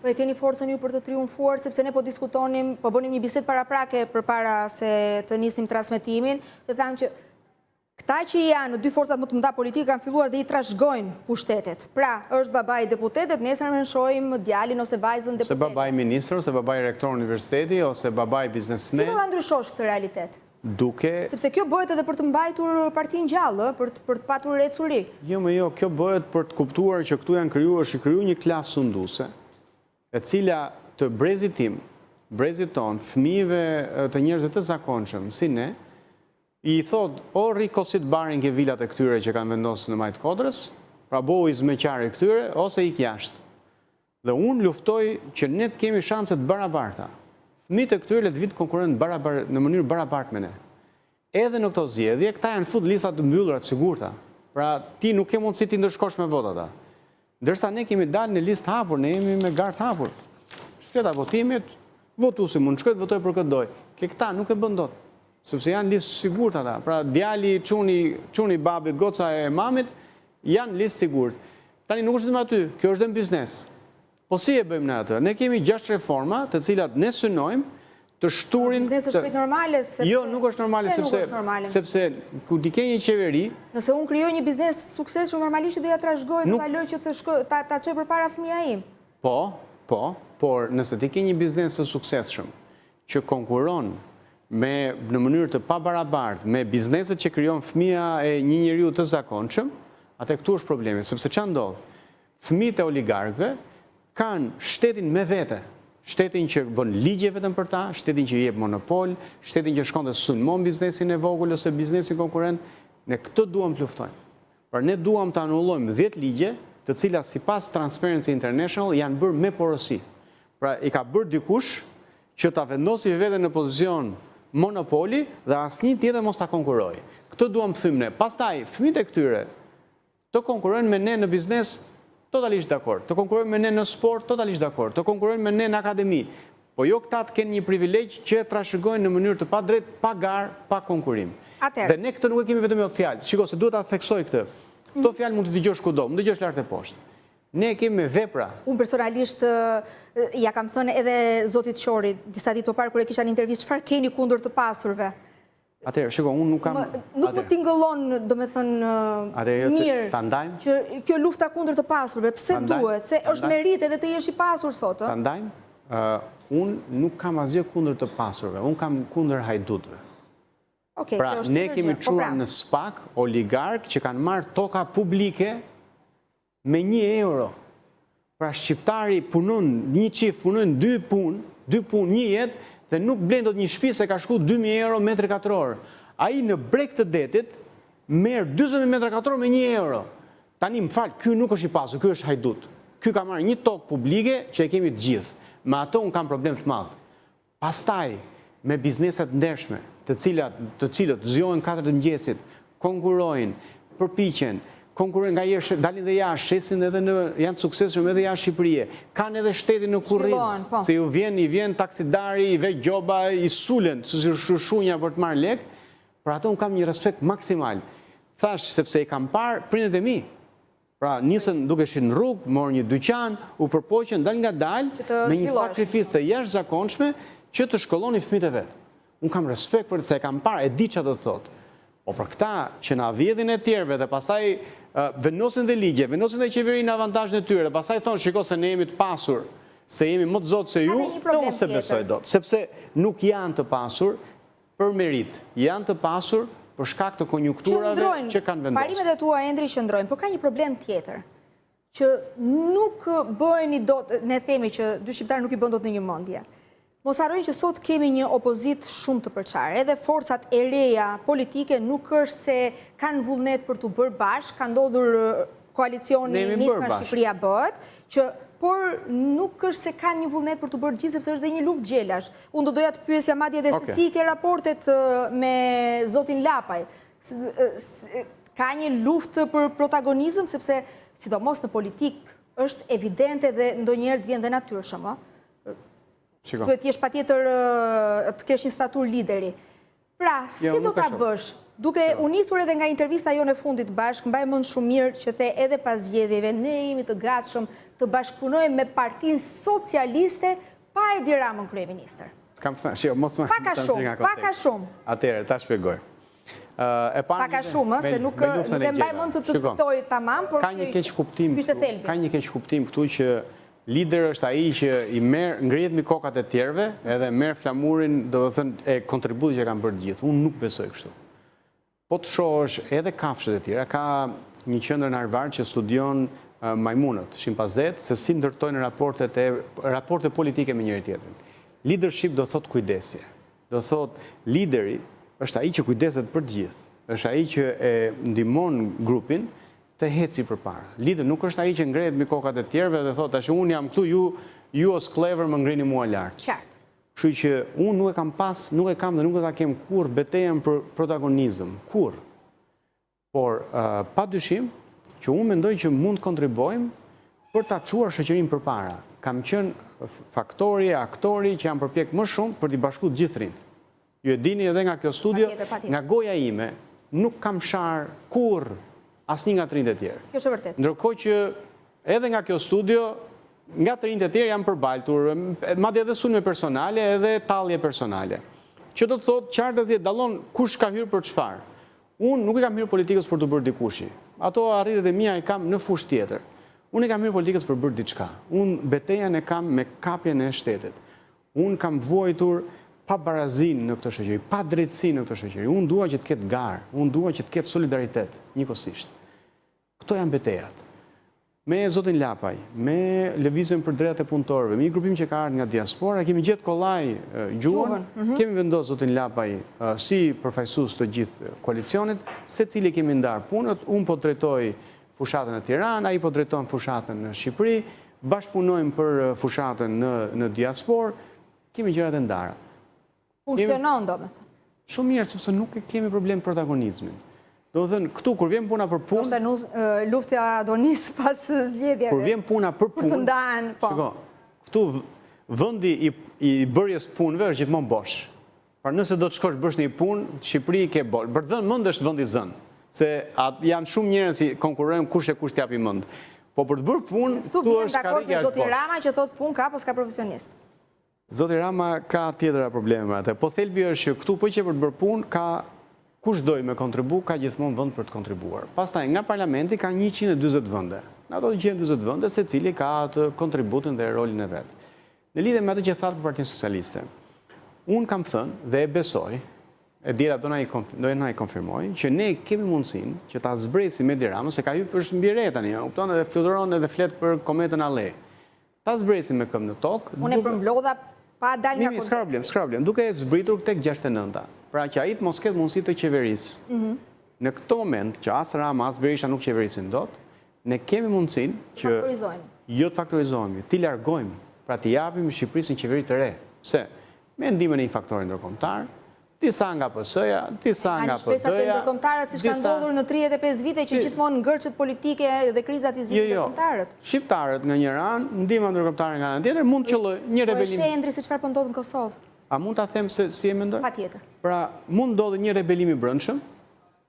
Po e keni forcën ju për të triumfuar, sepse ne po diskutonim, po bënim një bisedë paraprake përpara se të nisnim transmetimin, të thamë që këta që janë në dy forcat më të mëdha politike kanë filluar dhe i trashëgojnë pushtetet. Pra, është babai i deputetet, nesër ne shohim djalin ose vajzën deputet. Ose babai ministër, ose babai rektor universiteti, ose babai biznesmen. Si do ta ndryshosh këtë realitet? Duke... Sepse kjo bëhet edhe për të mbajtur partinë gjallë, për të patur ecuri. Jo, kjo bëhet për të kuptuar që këtu është kriju një klasë sunduese, e cila të brezit tim, brezit ton, fëmijëve të njerëzve të zakonshëm, si ne, i thot, o rikosit barin ke vilat e këtyre që kanë vendosë në Majtë Kodrës, pra bohu i zmeqari këtyre, ose ik jashtë. Dhe unë luftoj që ne të kemi shanset barabarta. Fëmijët e këtyre le të vitë konkurrent në mënyrë barabart me ne. Edhe në këto zgjedhje, këta janë fut listat të mbyllura të sigurta. Pra ti nuk ke mundësi ti ndërshkosh me votata. Ndërsa ne kemi dalë në listë hapur, ne jemi me gardë hapur. Shfleta votimit, votuesi mund shkojë të votojë për këtë doj. Këta nuk e bën dot, sepse janë listë sigurt ata. Pra djali, çuni babit, goca e mamit janë listë sigurt. Tani nuk është vetëm aty, kjo është edhe në biznes. Po si e bëjmë ne atë? Ne kemi 6 reforma, të cilat ne synojmë të shturin... Biznes është shpejt normale? Jo, nuk është normale, sepse ku di ke një qeveri... Nëse unë krijoj një biznes suksesshëm, normalisht do ja trashëgoj të kaloj që ta çoj përpara fëmia im. Po, por nëse ti ke një biznes të suksesshëm që konkuron në mënyrë të pabarabartë me bizneset që krijon fëmia e një njeriu të zakonshëm, atë këtu është problemi, sepse ç'a ndodh? Fëmijët e oligarkëve kanë shtetin me vete. Shtetin që bën ligje vetëm për ta, shtetin që jep monopol, shtetin që shkon dhe sulmon biznesin e vogël ose biznesin konkurrent, ne këtë duam të luftojmë. Por ne duam të anullojmë 10 ligje, të cilat sipas Transparency International janë bërë me porosi. Pra i ka bërë dikush që ta vendosi veten në pozicion monopoli dhe asnjë tjetër mos ta konkurrojë. Këtë duam të thëmë ne. Pastaj fëmijët e këtyre të konkurrojnë me ne në biznes, totalisht dakord. Të konkurrojnë me ne në sport, totalisht dakord. Të konkurrojnë me ne në akademi. Po jo këta të kenë një privilegj që trashëgojnë në mënyrë të padrejtë, pa garë, pa konkurrim. Dhe ne këtë nuk e kemi vetëm me fjalë. Shiko se duhet ta theksoj këtë. Këto fjalë mund të dëgjosh kudo, mund të dëgjosh lart e poshtë. Ne e kemi me vepra. Unë personalisht ja kam thënë edhe zotit Qori disa ditë më parë kur e kisha një intervistë, çfarë keni kundër të pasurve? Atëherë, shiko, unë nuk kam... Nuk më tingëllon, domethënë, mirë që kjo lufta kundër të pasurve. Pse duhet? Se është merit edhe të jesh i pasur sot. Ta ndajmë, unë nuk kam asgjë kundër të pasurve, unë kam kundër hajdutëve. Pra, ne kemi çuar në SPAK oligark që kanë marrë toka publike me 1 euro. Pra, shqiptari punon, një çift punojnë 2 punë, 1 jetë, dhe nuk blen dot një shtëpi se ka shku 2000 euro metri katror. Ai në breg të detit merr 40 metra katror me 1 euro. Tani më fal, ky nuk është i pasur, ky është hajdut. Ky ka marrë një tokë publike që e kemi të gjithë. Me ato un kam problem të madh. Pastaj me bizneset ndershme, të cilët zgjohen 4 të mëngjesit, konkurrojnë, përpiqen, konkurrojnë nga jashtë, dalin dhe jashtë, shesin edhe janë suksesshëm edhe jashtë Shqipërie. Kanë edhe shtetin në kurriz, se i vjen taksidari, i ve gjoba, i sulen, si shushnja për të marrë lek, për ato unë kam një respekt maksimal. Thash, sepse i kam parë prindet e mi. Pra, nisën dukeshin në rrugë, morë një dyqan, u përpoqen dal nga dal, me një sakrifisë të jashtëzakonshme që të shkolloni fëmijët e vet. Unë kam respekt për të se e kam parë, e di çfarë do të thotë. Po për këta që na vjedhin e tjerëve dhe pastaj vendosin dhe ligje, vendosin dhe qeverinë avantazhin e tyre, pastaj thonë shiko se ne jemi të pasur, se jemi më të zotë se ju, do se besoj dot, sepse nuk janë të pasur për merit, janë të pasur për shkak të konjunkturave që kanë vendosur. Parimet e tua Endri qëndrojnë, por ka një problem tjetër, që nuk bëheni dot, ne themi që dy shqiptarë nuk i bën dot në një mendje. Mos harrojnë që sot kemi një opozit shumë të përçarë, edhe forcat e reja politike nuk është se kanë vullnet për të bërë bashkë, ka ndodhur koalicioni Nisma Shqipëria bëhet, por nuk është se kanë një vullnet për të bërë gjithë, sepse është dhe një luftë gjelash. Unë do doja të pyesja madje edhe se si ke raportet me zotin Lapaj. Ka një luftë për protagonizëm, sepse sidomos në politik është evidente dhe ndonjëherë të vjen dhe natyrshëm, duhet t'jesh patjetër të kesh një statur lideri. Pra, si do ta bësh Duke u nisur edhe nga intervista jo në fundit bashkë, mbaj mend shumë mirë që the edhe pas zgjedhjeve ne jemi të gatshëm të bashkëpunojmë me Partinë Socialiste pa Edi Ramën kryeministër. S'kam thënë, mos më Paka shumë. Atëherë, ta shpjegoj. Paka shumë, se nuk e mbaj mend të citoj tamam, por ka një keq kuptim këtu që lider është ai që i ngrihet mbi kokat e tjerëve edhe merr flamurin, domethënë e kontributit që kanë bërë gjithë. Unë nuk besoj kështu. Po të shohësh edhe kafshët e tjera, ka një qendër në Harvard që studion majmunët, shimpanzet, se si ndërtojnë raporte politike me njëri tjetrin. Leadership do thot kujdesje. Do thot lideri është ai që kujdeset për gjithë. Është ai që e ndihmon grupin të eci përpara. Lider nuk është ai që ngrehet mbi kokat e tjerëve dhe thot tash unë jam këtu, ju os clever më ngrini mua lart. Qartë. Kështu që unë nuk e kam dhe nuk do ta kem kur betejën për protagonizëm, kur. Por pa dyshim që unë mendoj që mund të kontribuojmë për ta çuar shoqërinë përpara. Kam qenë faktori, aktori që janë përpjek më shumë për t'i bashkuar gjithë rinjt. Ju e dini edhe nga kjo studio, nga goja ime, nuk kam shar kur asnjë nga të rinjt e tjerë. Kjo është vërtet. Ndërkohë që edhe nga kjo studio, nga të rinjt e tjerë janë përbaltur, madje edhe sulme personale, edhe tallje personale. Që do të thotë qartë as dallon kush ka hyrë për çfarë. Unë nuk i kam hyrë politikës për të bërë dikushi. Ato arritet e mia i kam në fushë tjetër. Unë i kam hyrë politikës për bërë diçka. Unë betejën e kam me kapjen e shtetit. Unë kam vuajtur pa barazinë në këtë shoqëri, pa drejtësi në këtë shoqëri. Unë dua që të ketë garë, unë dua që të ketë solidaritet njëkohësisht. Këto janë betejat. Me zotin Lapaj, me lëvizjen për drejtat e punëtorëve, me një grupim që ka ardhur nga diaspora, kemi gjetë kollaj gjuhën, kemi vendosur zotin Lapaj si përfaqësues të gjithë koalicionit, secili kemi ndarë punët, unë po drejtoj fushatën në Tiranë, ai po drejton fushatën në Shqipëri, bashkëpunojmë për fushatën në diasporë, kemi gjërat e ndara. Funksionon domethënë. Shumë mirë, sepse nuk kemi problem protagonizmin. Do të thënë, këtu, kur vjen puna për punë... Është luftja Adonis pas zgjedhjeve. Kur vjen puna për punë... Për të ndahen, po. Shiko, këtu vëndi i bërjes punëve është gjithmonë bosh. Pra nëse do të shkosh bësh një punë, Shqipëri ke bosh. Bërë mënd është vëndi zënë. Se janë shumë njerëz që konkurrojnë kush e kush t'japi mënd. Po për të bërë punë, këtu është karrika me zoti Rama që thot punë ka, po s'ka profesionist. Zoti Rama ka tjetëra probleme me atë. Po thelbi është që këtu po që për të bërë punë, ka kush doj me kontribu, ka gjithmonë vënd për të kontribuar. Pastaj, nga parlamenti ka 120 vënde. Në ato 120 vënde, se cili ka atë kontributin dhe rolin e vetë. Në lidhe me atë që thatë për Partinë Socialiste, unë kam thënë dhe e besoj, e dira do na i konfirmoj, që ne kemi mundësin që ta zbresim Edi Ramën, se ka hyrë për shmbire tani, upton edhe fluturon edhe flet për kometën Ale. Ta zbresim me këmbë në tokë. Unë e përmblodha pa dal nga konteksti. S'ka problem, duke e zbritur tek 69-ta. Pra që ai të mos ketë mundësi të qeverisë. Në këtë moment, që as Rama, as Berisha nuk qeverisin dot, ne kemi mundësinë që jo të faktorizohemi, ti largojmë, pra të japim Shqipërisë një qeveri të re. Pse? Me ndihmën e një faktori ndërkombëtar, disa nga PS-ja, disa nga PD-ja. Shpresat e ndërkombëtarëve siç kanë ndodhur në 35 vite që gjithmonë ngërçet politike dhe krizat i zgjidhin ndërkombëtarët. Shqiptarët nga një anë, ndihma ndërkombëtare nga ana tjetër, mund të qellojë një rebelim. Po Endri se çfarë po ndodh në Kosovë? A mund ta them se si e mendoj? Patjetër. Pra, mund ndodhë një rebelim i brendshëm,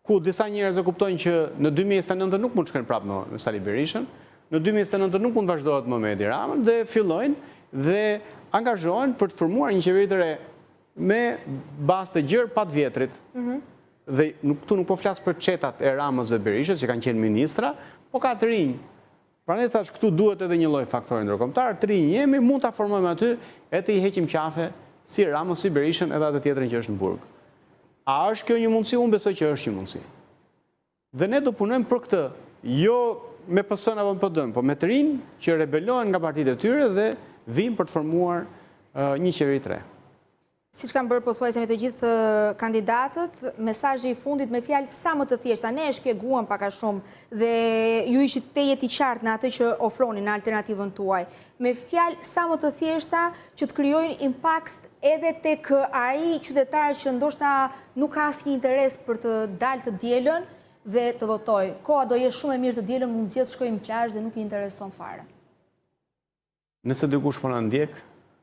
ku disa njerëz e kuptojnë që në 2029 nuk mund të shkojnë prapë me Sali Berishën, në 2029 nuk mund vazhdohet më me Edi Ramën dhe fillojnë dhe angazhohen për të formuar një qeveri të re me bazë të gjerë pat vjetrit. Dhe këtu nuk po flas për çetat e Ramës dhe Berishës që kanë qenë ministra, po ka të rinj. Prandaj thash këtu duhet edhe një lloj faktori ndërkombëtar, të rinj jemi, mund ta formojmë aty e të i heqim qafe si Ramës, si Berishën edhe atë tjetrin që është në burg. A është kjo një mundësi? Unë besoj që është një mundësi. Dhe ne do punojmë për këtë, jo me PS-n apo me PD-n, po me të rinj që rebelohen nga partitë e tyre dhe vinë për të formuar një qeveri të re. Siç kanë bërë pothuajse me të gjithë kandidatët, mesazhi i fundit me fjalë sa më të thjeshta. Ne e shpjeguam pak a shumë dhe ju ishit tejet i qartë në atë që ofronin në alternativën tuaj. Me fjalë sa më të thjeshta që të krijojnë impakt edhe tek ai qytetar që ndoshta nuk ka asnjë interes për të dalë të dielën dhe të votojë. Koha do jetë shumë e mirë të dielën, mund zgjedh shkojë në plazh dhe nuk i intereson fare. Nëse dikush po na ndjek,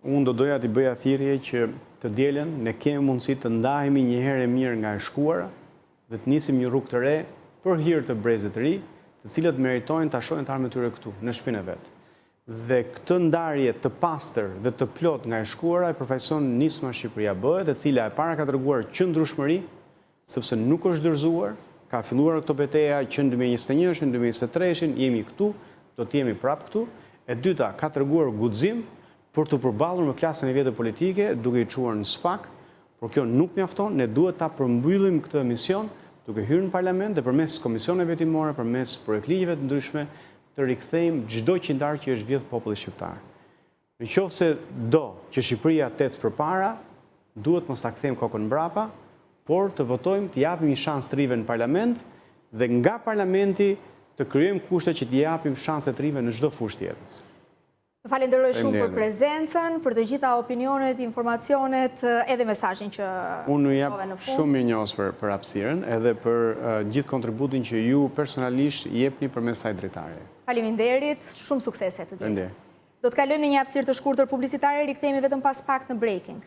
unë do doja t'i bëja thirrje që të dielën ne kemi mundësi të ndahemi një herë e mirë nga e shkuara dhe të nisim një rrugë të re për hir të brezit të ri, të cilët meritojnë ta shohin të armën e tyre këtu, në shtëpinë e vet. Dhe këtë ndarje të pastër dhe të plot nga e shkuara e përfaqëson Nisma Shqipëria bëhet, e cila e para ka treguar qëndrueshmëri, sepse nuk është dorëzuar, ka filluar këto betejë që në 2021, në 2023, jemi këtu, do të jemi prapë këtu. E dyta, ka treguar guxim për të përballur me klasën e vjetër politike, duke i çuar në SPAK, por kjo nuk mjafton, ne duhet ta përmbyllim këtë mision duke hyrë në parlament dhe përmes komisioneve hetimore, përmes projektligjeve të ndryshme, të rikthejmë çdo qindar që është vjedh populli shqiptar. Nëse do që Shqipëria të ecë përpara, duhet mos ta kthejmë kokën mbrapa, por të votojmë, të japim një shans të rive në parlament dhe nga parlamenti të krijojmë kushte që të japim shanse të rive në çdo fushë të jetës. Të falenderoj shumë për prezencën, për të gjitha opinionet, informacionet, edhe mesazhin që unë jap shumë mirënjohës për hapësirën, edhe për gjithë kontributin që ju personalisht jepni përmes kësaj drejtare. Faleminderit, shumë suksese të gjithë. Faleminderit. Do të kalojmë në një hapësirë të shkurtër publicitare, rikthehemi vetëm pas pak në Breaking.